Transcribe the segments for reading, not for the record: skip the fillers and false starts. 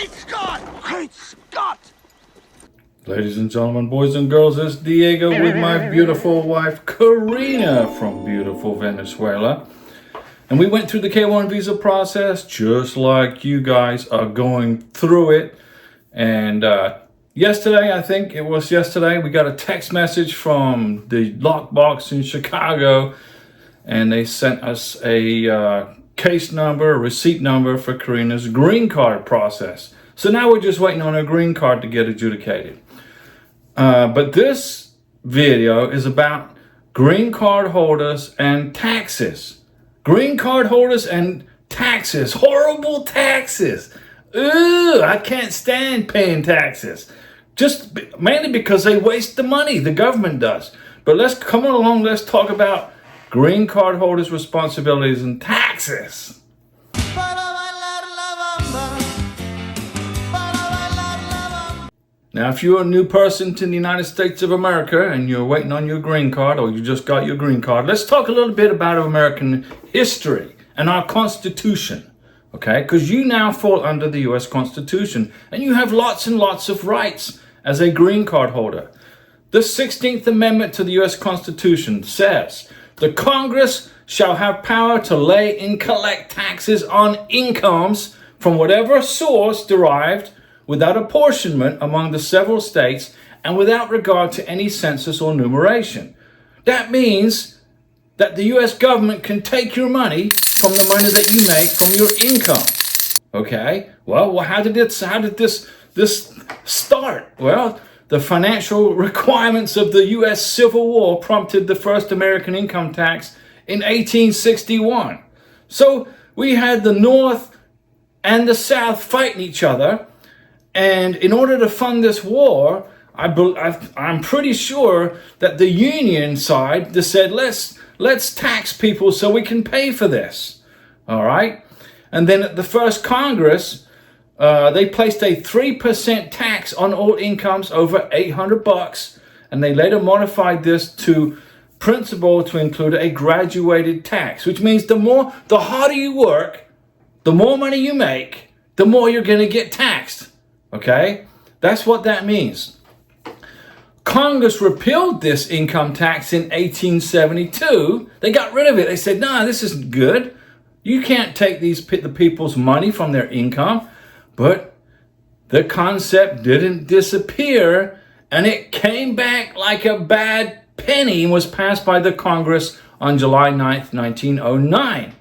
Great Scott! Great Scott! Ladies and gentlemen, boys and girls, it's Diego with my beautiful wife, Karina, from beautiful Venezuela. And we went through the K-1 visa process just like you guys are going through it. And yesterday, I think it was yesterday, we got a text message from the lockbox in Chicago. And they sent us a case number, a receipt number for Karina's green card process. So now we're just waiting on her green card to get adjudicated. But this video is about green card holders and taxes. Green card holders and taxes. Horrible taxes. Ugh, I can't stand paying taxes. Just mainly because they waste the money. The government does. But let's come along. Let's talk about green card holders' responsibilities and taxes. Now, if you're a new person to the United States of America and you're waiting on your green card or you just got your green card, let's talk a little bit about American history and our Constitution, okay? Because you now fall under the U.S. Constitution and you have lots and lots of rights as a green card holder. The 16th Amendment to the U.S. Constitution says, the Congress shall have power to lay and collect taxes on incomes from whatever source derived without apportionment among the several states and without regard to any census or numeration. That means that the U.S. government can take your money from the money that you make from your income. Okay? Well, how did this start? Well, the financial requirements of the U.S. Civil War prompted the first American income tax in 1861. So we had the North and the South fighting each other. And in order to fund this war, I'm pretty sure that the Union side just said, let's tax people so we can pay for this. All right. And then at the first Congress, they placed a 3% tax on all incomes over $800. And they later modified this to principle to include a graduated tax, which means the harder you work, the more money you make, the more you're going to get taxed. Okay, that's what that means. Congress repealed this income tax in 1872. They got rid of it. They said, nah, this isn't good. You can't take the people's money from their income. But the concept didn't disappear, and it came back like a bad penny and was passed by the Congress on July 9th, 1909.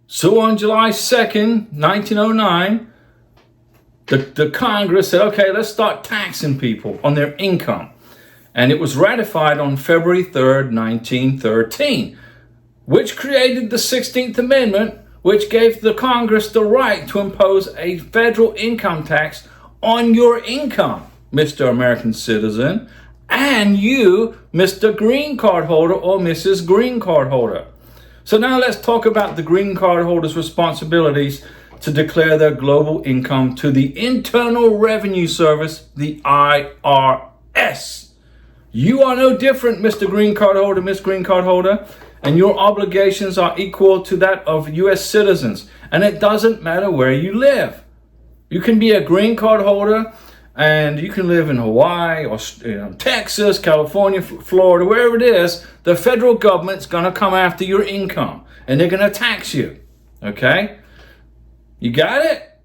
So on July 2nd, 1909, the Congress said, okay, let's start taxing people on their income. And it was ratified on February 3rd, 1913, which created the 16th Amendment, which gave the Congress the right to impose a federal income tax on your income, Mr. American citizen, and you, Mr. Green Card holder or Mrs. Green Card holder. So now let's talk about the green card holder's responsibilities to declare their global income to the Internal Revenue Service, the IRS. You are no different, Mr. Green Card holder, Miss Green Card holder, and your obligations are equal to that of U.S. citizens. And it doesn't matter where you live. You can be a green card holder and you can live in Hawaii or Texas, California, Florida, wherever it is. The federal government's going to come after your income and they're going to tax you. Okay? You got it?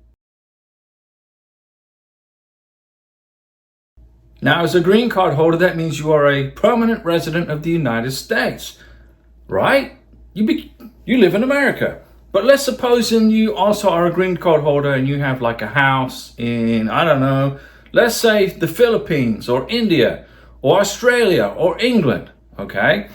Now, as a green card holder, that means you are a permanent resident of the United States, right? You live in America. But let's suppose you also are a green card holder and you have like a house in, I don't know, let's say the Philippines or India or Australia or England, okay?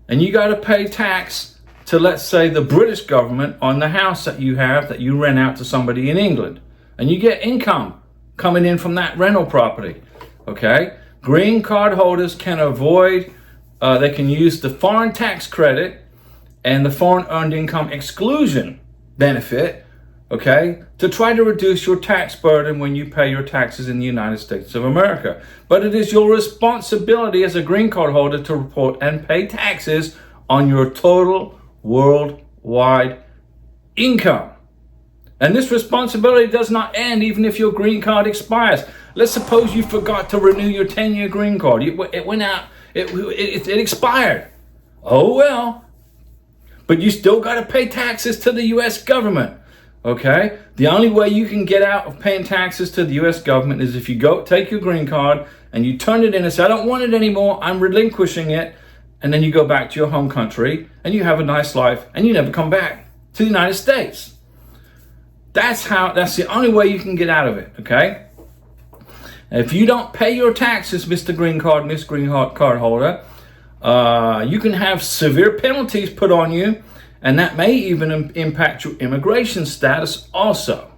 And you got to pay tax to, let's say, the British government on the house that you have that you rent out to somebody in England. And you get income coming in from that rental property, okay? Green card holders can avoid, they can use the foreign tax credit and the foreign earned income exclusion benefit, okay, to try to reduce your tax burden when you pay your taxes in the United States of America. But it is your responsibility as a green card holder to report and pay taxes on your total worldwide income. And this responsibility does not end even if your green card expires. Let's suppose you forgot to renew your 10-year green card. It went out, it expired. Oh well. But you still got to pay taxes to the U.S. government. Okay? The only way you can get out of paying taxes to the U.S. government is if you go take your green card and you turn it in and say, I don't want it anymore, I'm relinquishing it. And then you go back to your home country and you have a nice life and you never come back to the United States. That's the only way you can get out of it, okay? If you don't pay your taxes, Mr. Green Card, Miss Green Card holder, you can have severe penalties put on you, and that may even impact your immigration status also.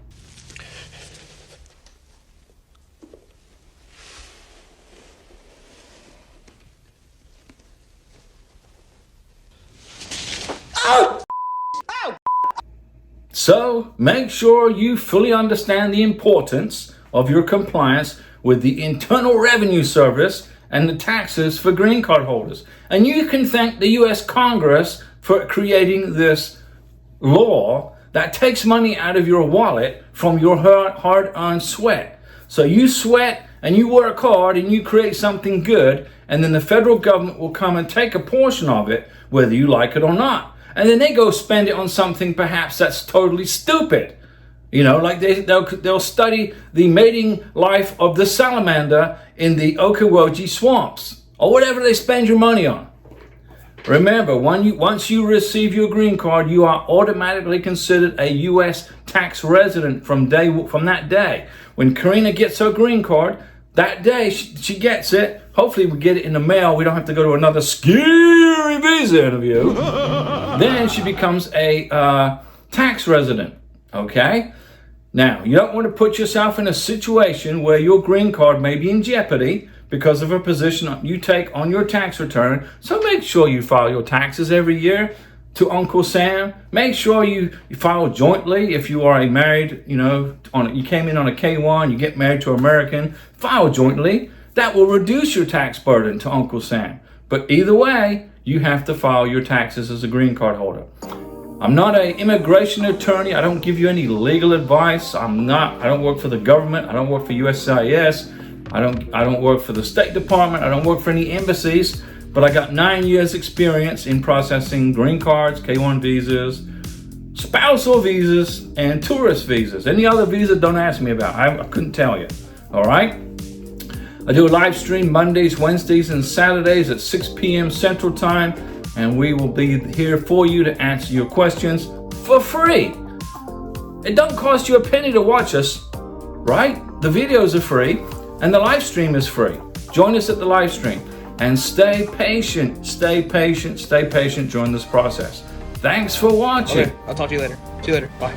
So make sure you fully understand the importance of your compliance with the Internal Revenue Service and the taxes for green card holders. And you can thank the U.S. Congress for creating this law that takes money out of your wallet from your hard-earned sweat. So you sweat and you work hard and you create something good, and then the federal government will come and take a portion of it, whether you like it or not. And then they go spend it on something perhaps that's totally stupid. You know, like they'll study the mating life of the salamander in the Okowoji swamps, or whatever they spend your money on. Remember, once you receive your green card, you are automatically considered a U.S. tax resident from that day. When Karina gets her green card, that day she gets it. Hopefully we get it in the mail. We don't have to go to another scary visa interview. Then she becomes a tax resident, okay? Now, you don't want to put yourself in a situation where your green card may be in jeopardy because of a position you take on your tax return. So make sure you file your taxes every year to Uncle Sam. Make sure you file jointly if you are a married, you came in on a K-1, you get married to an American, file jointly. That will reduce your tax burden to Uncle Sam. But either way, you have to file your taxes as a green card holder. I'm not an immigration attorney. I don't give you any legal advice. I don't work for the government. I don't work for USCIS. I don't work for the State Department. I don't work for any embassies. But I got 9 years experience in processing green cards, K-1 visas, spousal visas, and tourist visas. Any other visa, don't ask me about. I couldn't tell you. All right? I do a live stream Mondays, Wednesdays, and Saturdays at 6 p.m. Central Time, and we will be here for you to answer your questions for free. It don't cost you a penny to watch us, right? The videos are free, and the live stream is free. Join us at the live stream, and stay patient during this process. Thanks for watching. Okay, I'll talk to you later. See you later. Bye.